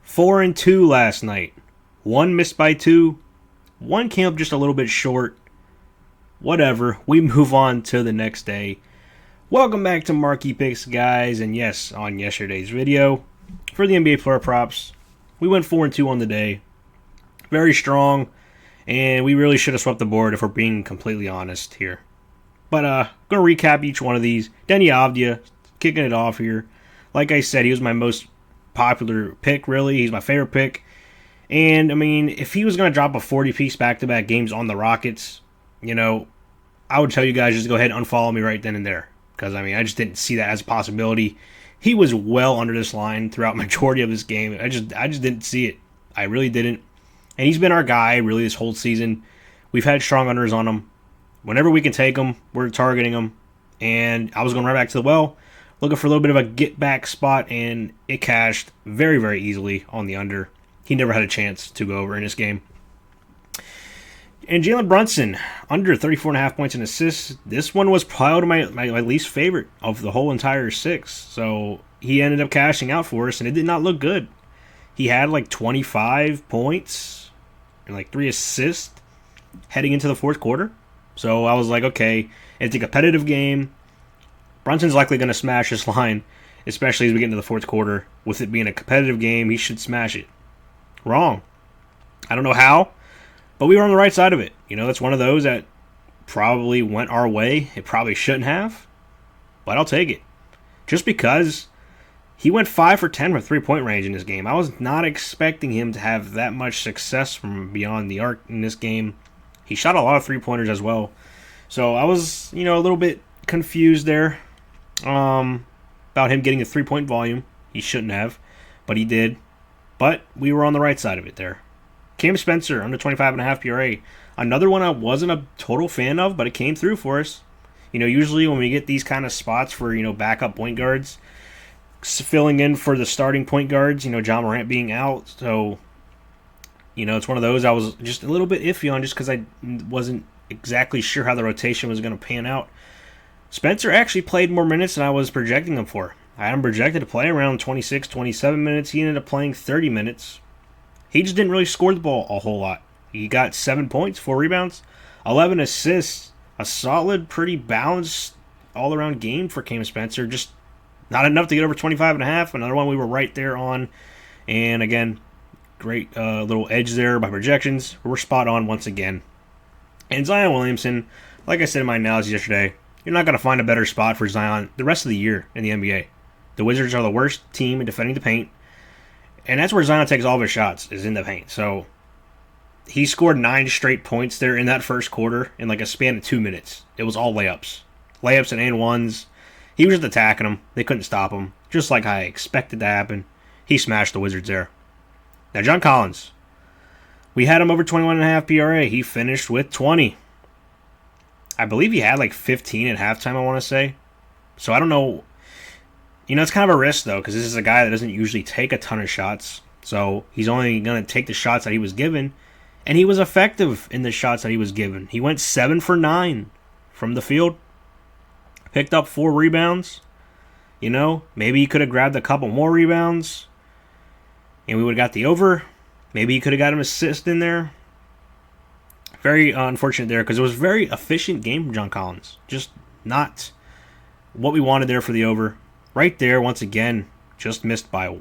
4-2 last night. One missed by two. One came up just a little bit short. Whatever. We move on to the next day. Welcome back to Marquee Picks, guys. And yes, on yesterday's video, for the NBA player props, we went 4-2 on the day. Very strong. And we really should have swept the board if we're being completely honest here. But I'm going to recap each one of these. Denny Avdia, kicking it off here. Like I said, he was my most popular pick, really. He's my favorite pick. And, I mean, if he was going to drop a 40-piece back-to-back games on the Rockets, I would tell you guys just go ahead and unfollow me right then and there. Because, I just didn't see that as a possibility. He was well under this line throughout majority of this game. I just didn't see it. I really didn't. And he's been our guy, really, this whole season. We've had strong unders on him. Whenever we can take him, we're targeting him. And I was going right back to the well, looking for a little bit of a get-back spot, and it cashed very, very easily on the under. He never had a chance to go over in this game. And Jalen Brunson, under 34.5 points and assists. This one was probably my least favorite of the whole entire six. So he ended up cashing out for us, and it did not look good. He had like 25 points and like 3 assists heading into the fourth quarter. So I was like, okay, it's a competitive game. Brunson's likely going to smash this line, especially as we get into the fourth quarter. With it being a competitive game, he should smash it. Wrong. I don't know how, but we were on the right side of it. That's one of those that probably went our way. It probably shouldn't have, but I'll take it. Just because he went 5 for 10 from three-point range in this game. I was not expecting him to have that much success from beyond the arc in this game. He shot a lot of three-pointers as well. So I was, a little bit confused there about him getting a three-point volume. He shouldn't have, but he did. But we were on the right side of it there. Cam Spencer, under 25.5 PRA. Another one I wasn't a total fan of, but it came through for us. Usually when we get these kind of spots for, backup point guards, filling in for the starting point guards, John Morant being out. So, it's one of those I was just a little bit iffy on just because I wasn't exactly sure how the rotation was going to pan out. Spencer actually played more minutes than I was projecting him for. I had him projected to play around 26, 27 minutes. He ended up playing 30 minutes. He just didn't really score the ball a whole lot. He got 7 points, 4 rebounds, 11 assists. A solid, pretty balanced all-around game for Cam Spencer. Just not enough to get over 25.5. Another one we were right there on. And again, great little edge there by projections. We're spot on once again. And Zion Williamson, like I said in my analysis yesterday, you're not going to find a better spot for Zion the rest of the year in the NBA. The Wizards are the worst team in defending the paint. And that's where Zion takes all of his shots, is in the paint. So he scored 9 straight points there in that first quarter in like a span of 2 minutes. It was all layups. Layups and ones. He was just attacking them. They couldn't stop him. Just like I expected to happen. He smashed the Wizards there. Now, John Collins. We had him over 21.5 PRA. He finished with 20. I believe he had like 15 at halftime, I want to say. So I don't know. It's kind of a risk, though, because this is a guy that doesn't usually take a ton of shots. So he's only going to take the shots that he was given. And he was effective in the shots that he was given. He went 7 for 9 from the field. Picked up 4 rebounds. Maybe he could have grabbed a couple more rebounds. And we would have got the over. Maybe he could have got an assist in there. Very unfortunate there because it was a very efficient game from John Collins. Just not what we wanted there for the over. Right there, once again, just missed by 2.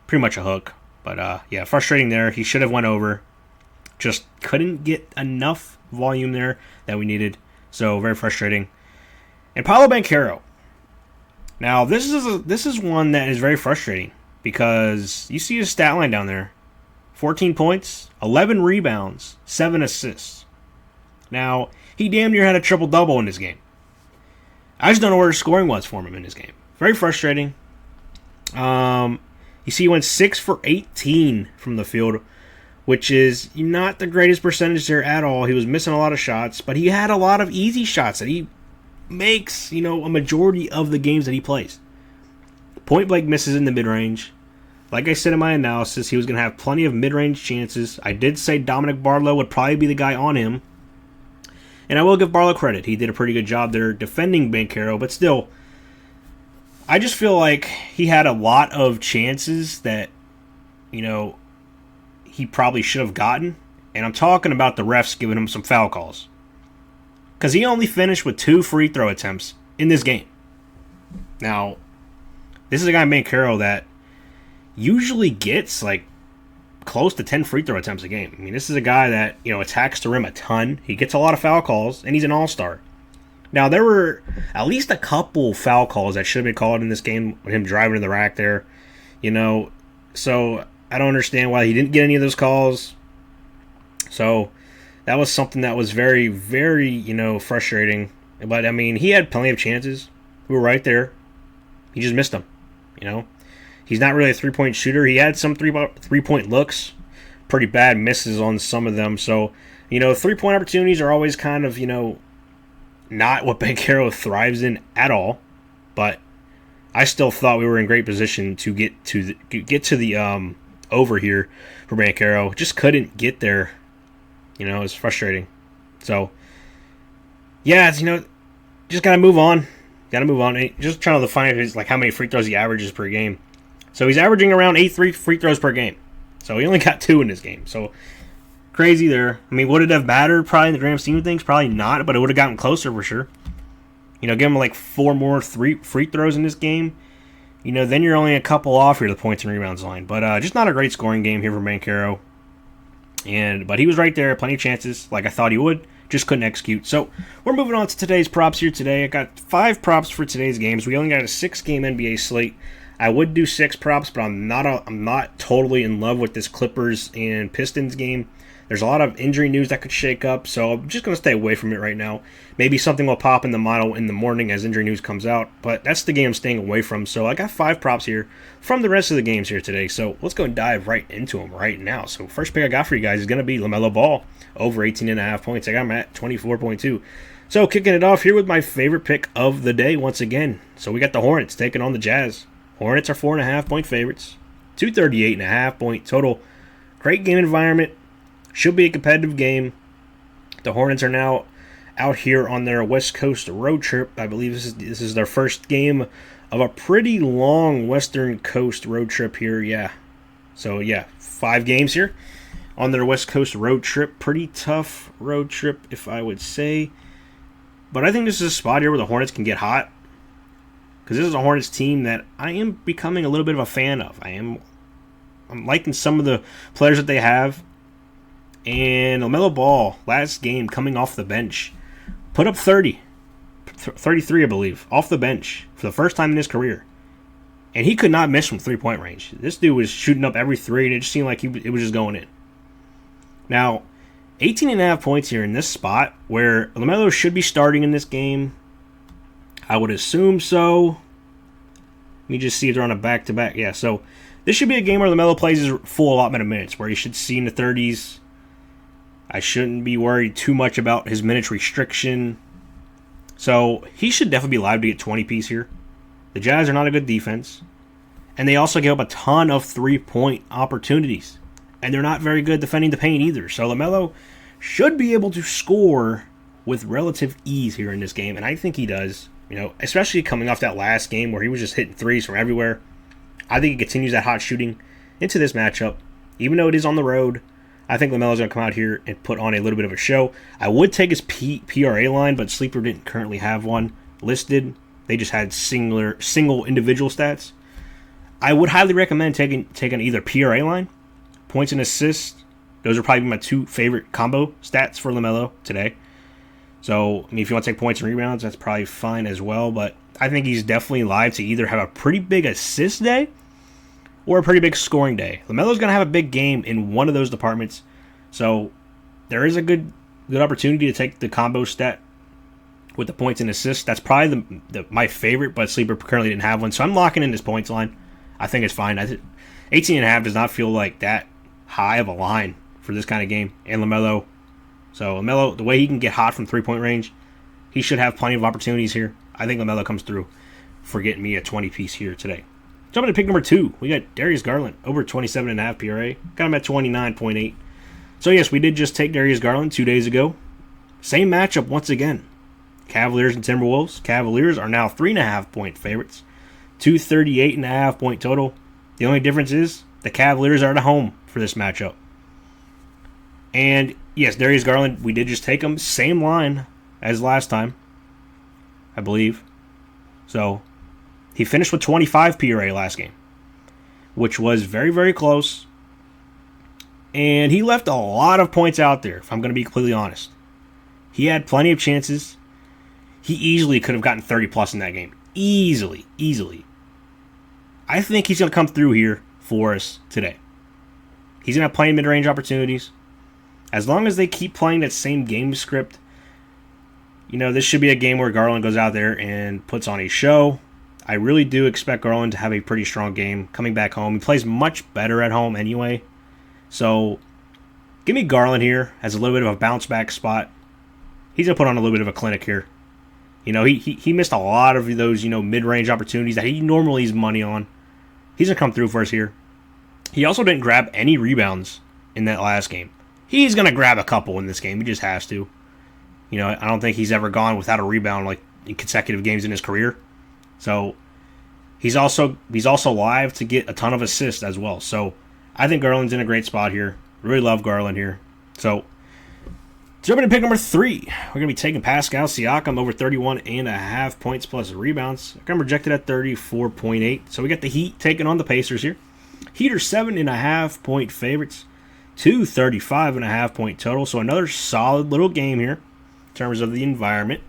Pretty much a hook. But, yeah, frustrating there. He should have went over. Just couldn't get enough volume there that we needed. So, very frustrating. And Paolo Banchero. Now, this is one that is very frustrating. Because you see his stat line down there. 14 points, 11 rebounds, 7 assists. Now, he damn near had a triple-double in this game. I just don't know where his scoring was for him in this game. Very frustrating. You see, he went 6 for 18 from the field, which is not the greatest percentage there at all. He was missing a lot of shots, but he had a lot of easy shots that he makes, a majority of the games that he plays. Point blank misses in the mid-range. Like I said in my analysis, he was going to have plenty of mid-range chances. I did say Dominic Barlow would probably be the guy on him. And I will give Barlow credit. He did a pretty good job there defending Banchero, but still, I just feel like he had a lot of chances that, you know, he probably should have gotten. And I'm talking about the refs giving him some foul calls. Because he only finished with 2 free throw attempts in this game. Now, this is a guy, Banchero, that usually gets like close to 10 free throw attempts a game. I mean, this is a guy that, you know, attacks the rim a ton. He gets a lot of foul calls, and he's an all-star. Now, there were at least a couple foul calls that should have been called in this game with him driving to the rack there. You know, so I don't understand why he didn't get any of those calls. So that was something that was very, very, you know, frustrating. But, I mean, he had plenty of chances. We were right there. He just missed them, you know. He's not really a three-point shooter. He had some three-point looks, pretty bad misses on some of them. So, you know, three-point opportunities are always kind of, you know, not what Banchero thrives in at all. But I still thought we were in great position to get to the over here for Banchero. Just couldn't get there. You know, it's frustrating. So, yeah, it's, you know, just gotta move on. Just trying to find his, like, how many free throws he averages per game. So he's averaging around 8 free throws per game. So he only got 2 in this game. So crazy there. I mean, would it have mattered probably in the grand scheme of things? Probably not, but it would have gotten closer for sure. You know, give him like 4 more free throws in this game. You know, then you're only a couple off here the points and rebounds line. But just not a great scoring game here for Banchero. But he was right there, plenty of chances, like I thought he would. Just couldn't execute. So we're moving on to today's props here today. I got 5 props for today's games. We only got a 6-game NBA slate. I would do 6 props, but I'm not totally in love with this Clippers and Pistons game. There's a lot of injury news that could shake up, so I'm just going to stay away from it right now. Maybe something will pop in the model in the morning as injury news comes out, but that's the game I'm staying away from. So I got 5 props here from the rest of the games here today. So let's go and dive right into them right now. So first pick I got for you guys is going to be LaMelo Ball over 18.5 points. I got him at 24.2. So kicking it off here with my favorite pick of the day once again. So we got the Hornets taking on the Jazz. Hornets are 4.5 point favorites. 238.5 point total. Great game environment. Should be a competitive game. The Hornets are now out here on their West Coast road trip. I believe this is their first game of a pretty long Western Coast road trip here. Yeah. So, yeah, 5 games here on their West Coast road trip. Pretty tough road trip, if I would say. But I think this is a spot here where the Hornets can get hot. Because this is a Hornets team that I am becoming a little bit of a fan of. I'm liking some of the players that they have. And LaMelo Ball, last game coming off the bench, put up 33, I believe, off the bench for the first time in his career. And he could not miss from three-point range. This dude was shooting up every 3, and it just seemed like it was just going in. Now, 18.5 points here in this spot where LaMelo should be starting in this game. I would assume so. Let me just see if they're on a back-to-back. Yeah, so this should be a game where LaMelo plays his full allotment of minutes, where he should see in the 30s. I shouldn't be worried too much about his minutes restriction. So he should definitely be live to get 20 piece here. The Jazz are not a good defense. And they also give up a ton of three-point opportunities. And they're not very good defending the paint either. So LaMelo should be able to score with relative ease here in this game. And I think he does. You know, especially coming off that last game where he was just hitting threes from everywhere. I think he continues that hot shooting into this matchup. Even though it is on the road, I think LaMelo's going to come out here and put on a little bit of a show. I would take his PRA line, but Sleeper didn't currently have one listed. They just had single individual stats. I would highly recommend taking either PRA line, points and assists. Those are probably my 2 favorite combo stats for LaMelo today. So, I mean, if you want to take points and rebounds, that's probably fine as well. But I think he's definitely live to either have a pretty big assist day or a pretty big scoring day. LaMelo's going to have a big game in one of those departments. So, there is a good opportunity to take the combo stat with the points and assists. That's probably my favorite, but Sleeper currently didn't have one. So, I'm locking in this points line. I think it's fine. 18.5 does not feel like that high of a line for this kind of game. And LaMelo. So, LaMelo, the way he can get hot from three-point range, he should have plenty of opportunities here. I think LaMelo comes through for getting me a 20-piece here today. Jumping to pick number 2, we got Darius Garland over 27.5 PRA. Got him at 29.8. So, yes, we did just take Darius Garland 2 days ago. Same matchup once again. Cavaliers and Timberwolves. Cavaliers are now 3.5 point favorites. 238.5 point total. The only difference is the Cavaliers are at home for this matchup. And yes, Darius Garland, we did just take him. Same line as last time, I believe. So he finished with 25 PRA last game, which was very, very close. And he left a lot of points out there, if I'm going to be completely honest. He had plenty of chances. He easily could have gotten 30 plus in that game. Easily. I think he's going to come through here for us today. He's going to have plenty of mid-range opportunities. As long as they keep playing that same game script, this should be a game where Garland goes out there and puts on a show. I really do expect Garland to have a pretty strong game coming back home. He plays much better at home anyway. So, give me Garland here as a little bit of a bounce-back spot. He's going to put on a little bit of a clinic here. He missed a lot of those, mid-range opportunities that he normally is money on. He's going to come through for us here. He also didn't grab any rebounds in that last game. He's going to grab a couple in this game. He just has to. I don't think he's ever gone without a rebound like in consecutive games in his career. So he's also live to get a ton of assists as well. So I think Garland's in a great spot here. Really love Garland here. So jumping to pick number 3, we're going to be taking Pascal Siakam over 31.5 points plus rebounds. I'm projected at 34.8. So we got the Heat taking on the Pacers here. Heat are 7.5 point favorites. 235.5 point total. So another solid little game here in terms of the environment.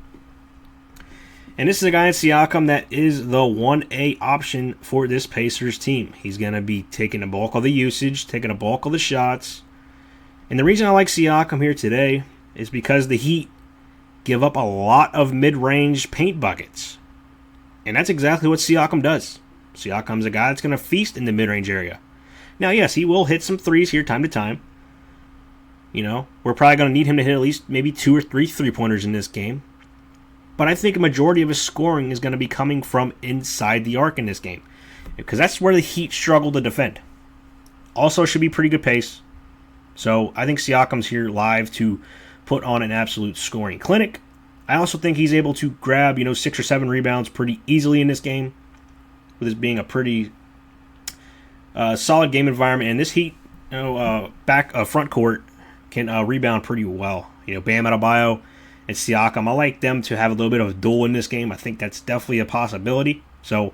And this is a guy in Siakam that is the 1A option for this Pacers team. He's going to be taking a bulk of the usage, taking a bulk of the shots. And the reason I like Siakam here today is because the Heat give up a lot of mid-range paint buckets. And that's exactly what Siakam does. Siakam's a guy that's going to feast in the mid-range area. Now, yes, he will hit some threes here time to time. We're probably going to need him to hit at least maybe 2 or 3 three-pointers in this game. But I think a majority of his scoring is going to be coming from inside the arc in this game, because that's where the Heat struggle to defend. Also should be pretty good pace. So I think Siakam's here live to put on an absolute scoring clinic. I also think he's able to grab 6 or 7 rebounds pretty easily in this game, with this being a pretty solid game environment. And this Heat front court can rebound pretty well. Bam Adebayo and Siakam, I like them to have a little bit of a duel in this game. I think that's definitely a possibility. So,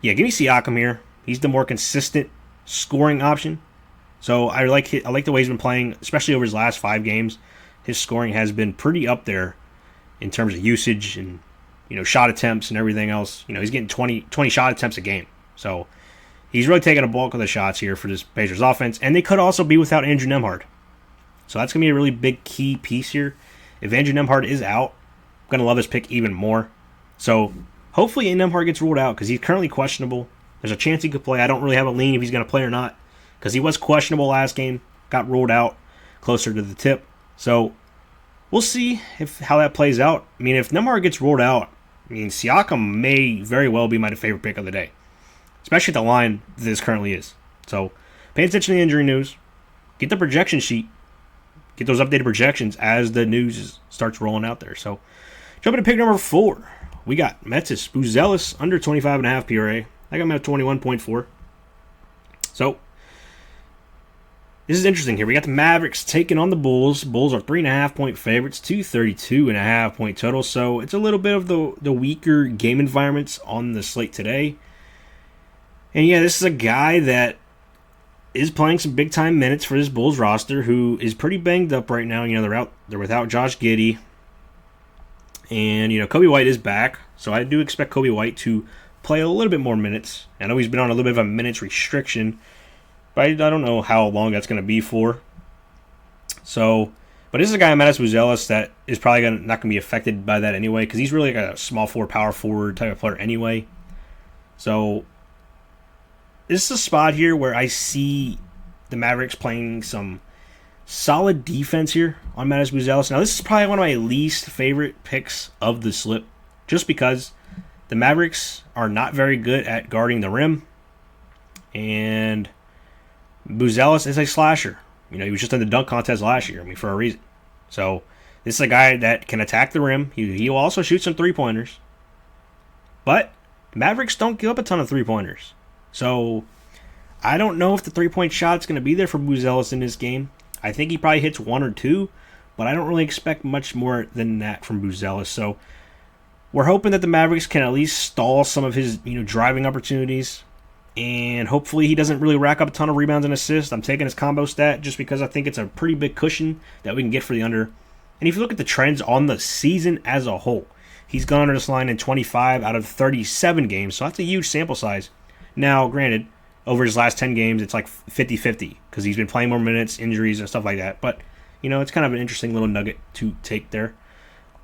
yeah, give me Siakam here. He's the more consistent scoring option. So I like the way he's been playing, especially over his last 5 games. His scoring has been pretty up there in terms of usage and shot attempts and everything else. He's getting 20 shot attempts a game. So he's really taking a bulk of the shots here for this Pacers offense. And they could also be without Andrew Nembhard. So that's going to be a really big key piece here. If Andrew Nembhard is out, I'm going to love this pick even more. So hopefully Nembhard gets ruled out because he's currently questionable. There's a chance he could play. I don't really have a lean if he's going to play or not because he was questionable last game, got ruled out closer to the tip. So we'll see how that plays out. I mean, if Nembhard gets ruled out, Siakam may very well be my favorite pick of the day, especially at the line that this currently is. So pay attention to the injury news. Get the projection sheet. Get those updated projections as the news starts rolling out there. So, jumping to pick number 4, we got Buzelis under 25.5 PRA. I got him at 21.4. So, this is interesting here. We got the Mavericks taking on the Bulls. Bulls are 3.5 point favorites, 232.5 point total. So, it's a little bit of the weaker game environments on the slate today. And yeah, this is a guy that is playing some big-time minutes for this Bulls roster, who is pretty banged up right now. They're without Josh Giddey. And, Kobe White is back, so I do expect Kobe White to play a little bit more minutes. I know he's been on a little bit of a minutes restriction, but I don't know how long that's going to be for. So, but this is a guy, Matas Buzelis, that is probably not going to be affected by that anyway, because he's really like a small forward, power forward type of player anyway. So, this is a spot here where I see the Mavericks playing some solid defense here on Matas Buzelis. Now, this is probably one of my least favorite picks of the slip, just because the Mavericks are not very good at guarding the rim, and Buzelis is a slasher. He was just in the dunk contest last year, for a reason. So, this is a guy that can attack the rim. He will also shoot some three-pointers. But Mavericks don't give up a ton of three-pointers. So I don't know if the three-point shot's going to be there for Buzelis in this game. I think he probably hits 1 or 2, but I don't really expect much more than that from Buzelis. So we're hoping that the Mavericks can at least stall some of his driving opportunities. And hopefully he doesn't really rack up a ton of rebounds and assists. I'm taking his combo stat just because I think it's a pretty big cushion that we can get for the under. And if you look at the trends on the season as a whole, he's gone under this line in 25 out of 37 games. So that's a huge sample size. Now, granted, over his last 10 games, it's like 50-50 because he's been playing more minutes, injuries, and stuff like that. But, it's kind of an interesting little nugget to take there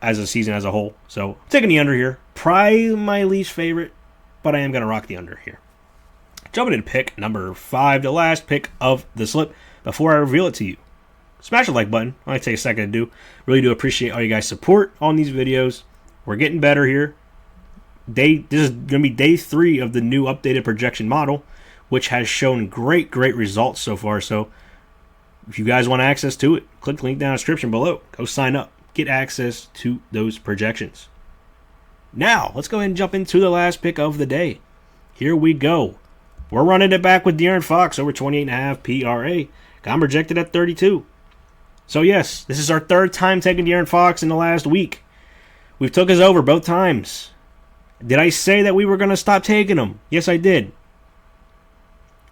as a season as a whole. So I'm taking the under here. Probably my least favorite, but I am going to rock the under here. Jumping into pick number 5, the last pick of the slip. Before I reveal it to you, smash the like button. I take a second to do. Really do appreciate all you guys' support on these videos. We're getting better here. This is going to be day 3 of the new updated projection model, which has shown great results so far. So if you guys want access to it, click the link down in the description below. Go sign up. Get access to those projections. Now, let's go ahead and jump into the last pick of the day. Here we go. We're running it back with De'Aaron Fox over 28.5 PRA. Got him projected at 32. So yes, this is our 3rd time taking De'Aaron Fox in the last week. We've took his over both times. Did I say that we were going to stop taking him? Yes, I did.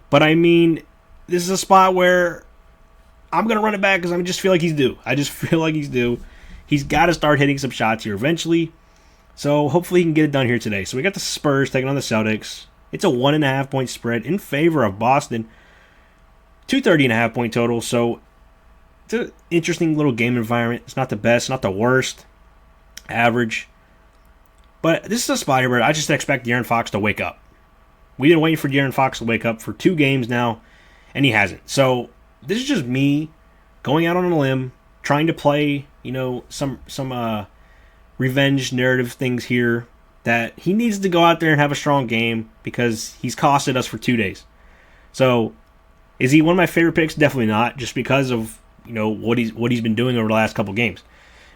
But I mean, this is a spot where I'm going to run it back because I just feel like he's due. I just feel like he's due. He's got to start hitting some shots here eventually. So hopefully he can get it done here today. So we got the Spurs taking on the Celtics. It's a 1.5 point spread in favor of Boston. 230.5 point total. So it's an interesting little game environment. It's not the best, not the worst. Average. But this is a spot here where I just expect De'Aaron Fox to wake up. We've been waiting for De'Aaron Fox to wake up for 2 games now, and he hasn't. So this is just me going out on a limb, trying to play, some revenge narrative things here. That he needs to go out there and have a strong game because he's costed us for 2 days. So, is he one of my favorite picks? Definitely not, just because of what he's been doing over the last couple games.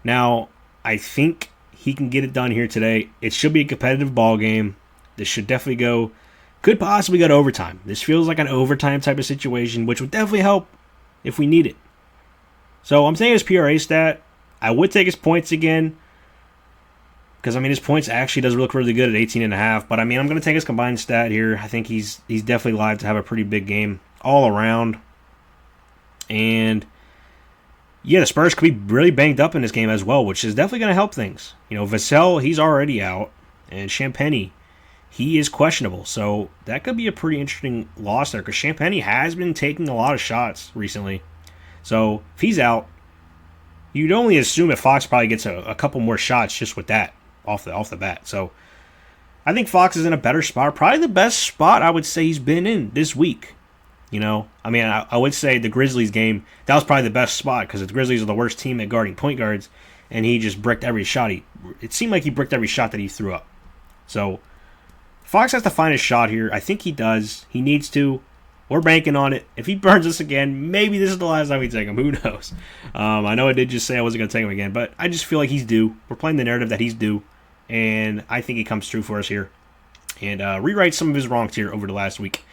Now, I think he can get it done here today. It should be a competitive ball game. This should definitely could possibly go to overtime. This feels like an overtime type of situation, which would definitely help if we need it. So I'm taking his PRA stat. I would take his points again. Because, his points actually does look really good at 18.5. But, I'm going to take his combined stat here. I think he's definitely live to have a pretty big game all around. And, yeah, the Spurs could be really banged up in this game as well, which is definitely going to help things. Vassell, he's already out. And Champagnie, he is questionable. So, that could be a pretty interesting loss there. Because Champagnie has been taking a lot of shots recently. So, if he's out, you'd only assume that Fox probably gets a couple more shots just with that. Off the bat. So I think Fox is in a better spot. Probably the best spot I would say he's been in this week. I would say the Grizzlies game, that was probably the best spot because the Grizzlies are the worst team at guarding point guards, and he just bricked every shot. It seemed like he bricked every shot that he threw up. So Fox has to find his shot here. I think he does. He needs to. We're banking on it. If he burns us again, maybe this is the last time we take him. Who knows? I know I did just say I wasn't going to take him again, but I just feel like he's due. We're playing the narrative that he's due. And I think he comes through for us here and rewrites some of his wrongs here over the last week.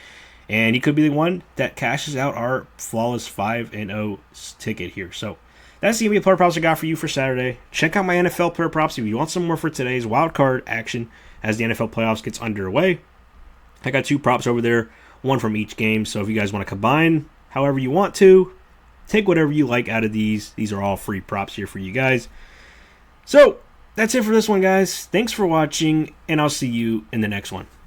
And he could be the one that cashes out our flawless 5-0 ticket here. So that's the NBA player props I got for you for Saturday. Check out my NFL player props if you want some more for today's wild card action as the NFL playoffs gets underway. I got 2 props over there, 1 from each game. So if you guys want to combine however you want to, take whatever you like out of these. These are all free props here for you guys. So that's it for this one, guys. Thanks for watching, and I'll see you in the next one.